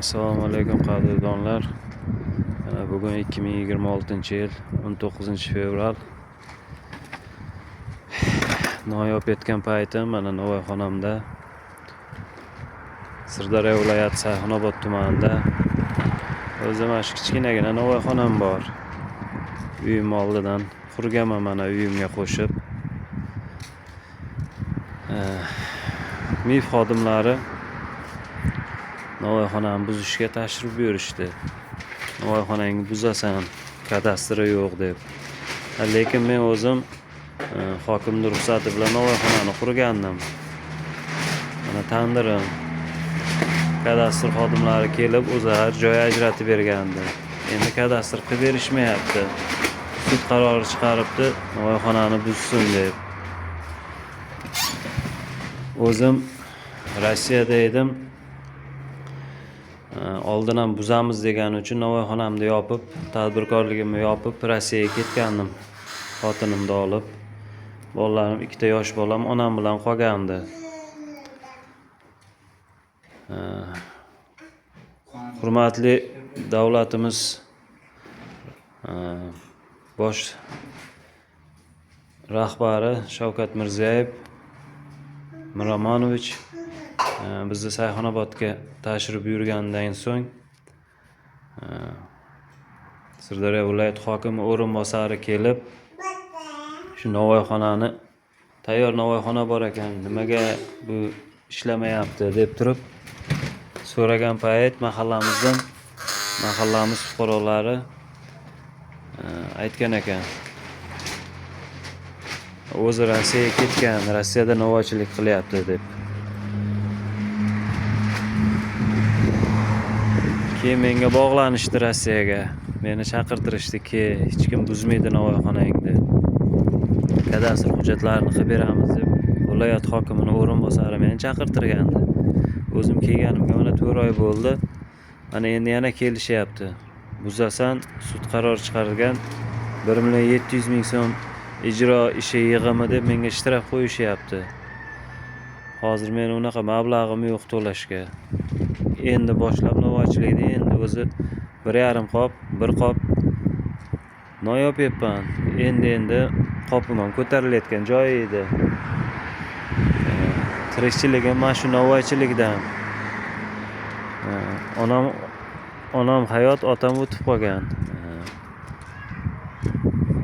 Assalomu alaykum qadrdonlar. Bugun 2026-yil 19-fevral. Noyob etgan paytim mana Novvoyxonamda, Sirdaryo viloyati Sayxunobod tumanida o'zim mana shu kichkinagina Novvoyxonam bor. Uyim oldidan qurganman mana uyimga qo'shib. MIF xodimlari Novvoyxonani buzishga tashrif buyurishdi. Novvoyxonangni buzasan, kadastri yo'q deb. Lekin men o'zim hokimning ruxsati bilan Novvoyxonani qurgandim. Mana tandirim. Kadastr xodimlari kelib o'zlari joy ajratib bergandi. Endi kadastr qilib berishmayapti. Sud qarori chiqaribdi, Novvoyxonani buzsin deb. O'zim Rossiyada edim. Oldin ham buzamiz degani uchun Novvoyxonamni yopib, tadbirkorligimni yopib Rossiyaga ketgandim. Xotinimni olib. Bolalarim, ikkita yosh bolam onam bilan qolgandi. Hurmatli davlatimiz bosh rahbari Shavkat Miromonovich bizni Sayxunobodga tashrif buyurgandan so'ng Sirdaryo viloyat hokimi o'rinbosari kelib, shu Novvoyxonani tayyor Novvoyxona bor ekan, nimaga bu ishlamayapti deb turib so'ragan payt mahallamiz fuqarolari aytgan ekan. O'zi Rossiyaga ketgan, Rossiyada novvoychilik qilyapti deb. Keyin menga bog'lanishdi Rossiyaga. Meni chaqirtirishdi ki, hech kim buzmaydi Novvoyxonangni. Kadastr hujjatlarini qilib beramiz deb viloyat hokimining o'rinbosari meni chaqirtirgandi. O'zim kelganimga mana 4 oy bo'ldi. Mana endi yana kelishyapti. Buzasan, sud qarori chiqargan 1.700.000 so'm ijro ishi yig'imi deb menga ishtirok qo'yishyapti. Hozir men unaqa mablag'im yo'q to'lashga. Endi boshlab novvoychilikni endi o'zi 1,5 qop, 1 qop noyob yepman. Endi qopim ham ko'tarilayotgan joyi edi. Tirikchiligim mana shu novvoychilikdan. Onam hayot, otam o'tib qolgan.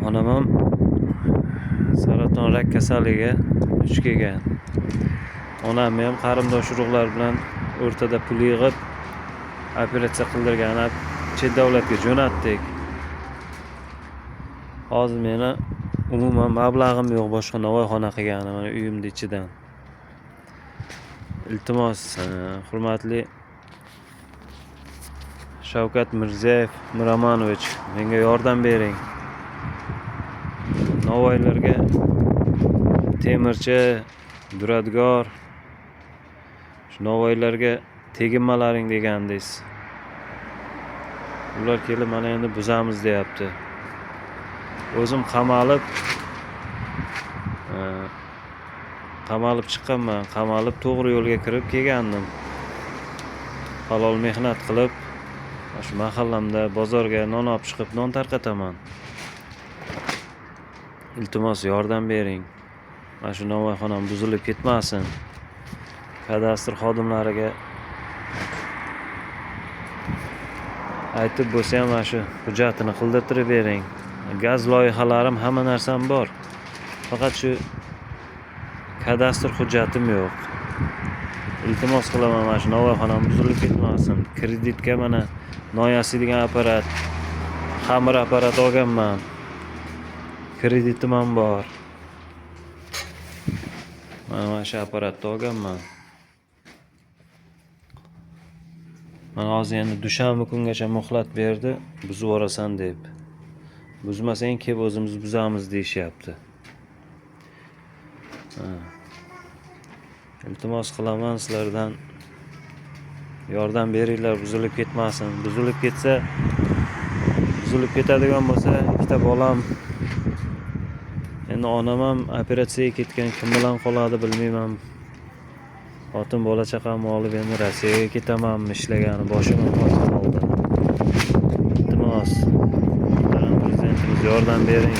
Onam ham saraton rak kasalligiga duch kelgan. Onam ham qarindosh urug'lar bilan o'rtada pul yig'ib operatsiya qildirgan, chet davlatga jo'natdik. Hozir meni umuman mablag'im yo'q boshqa Novvoyxona qilganim mana uyimning ichidan. Iltimos, hurmatli Shavkat Miromonovich, menga yordam bering. Novvoylarga temirchi, duradgor, shu novvoylarga teginmalaring degandingiz. Ular kelib mana endi buzamiz deyapti. O'zim qamalib chiqqanman. Qamalib to'g'ri yo'lga kirib kelgandim. Halol mehnat qilib, shu mahallamda bozorga non olib chiqib non tarqataman. Iltimos yordam bering. Mana shu Novvoyxonam buzilib ketmasin. Kadastr xodimlariga aytib bo'lsa ham mana shu hujjatini qildirtirib bering. Gaz loyihalarim, hamma narsam bor. Faqat shu kadastr hujjatim yo'q. Iltimos qilaman, mana shu Novvoyxonam buzilib ketmasin. Kreditga mana noyasi degan apparat, xamir apparat olganman. Kreditim ham bor. Mana shu apparatni olganman. Mana hozir endi dushanba kungacha muhlat berdi, buzib yuborasan deb. Buzmasang kelib o'zimiz buzamiz deyishyapti. Iltimos qilaman sizlardan, yordam beringlar, buzilib ketmasin. Buzilib ketadigan bo'lsa, ikkita bolam, endi onam ham operatsiyaga ketgan, kim bilan qoladi bilmayman. Xotin bola chaqamni olib endi Rossiyaga ketamanmi ishlagani boshimga qotib qoldi. Iltimos, muhtaram prezidentimiz yordam bering.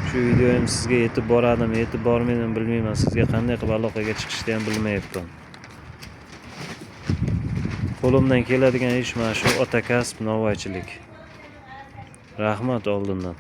Shu videoyim sizga yetib boradimi, yetib bormaydimi bilmayman. Sizga qanday qilib aloqaga chiqishni ham bilmayapman. Qo'limdan keladigan ish mana shu ota kasb, novvoychilik. Rahmat oldindan.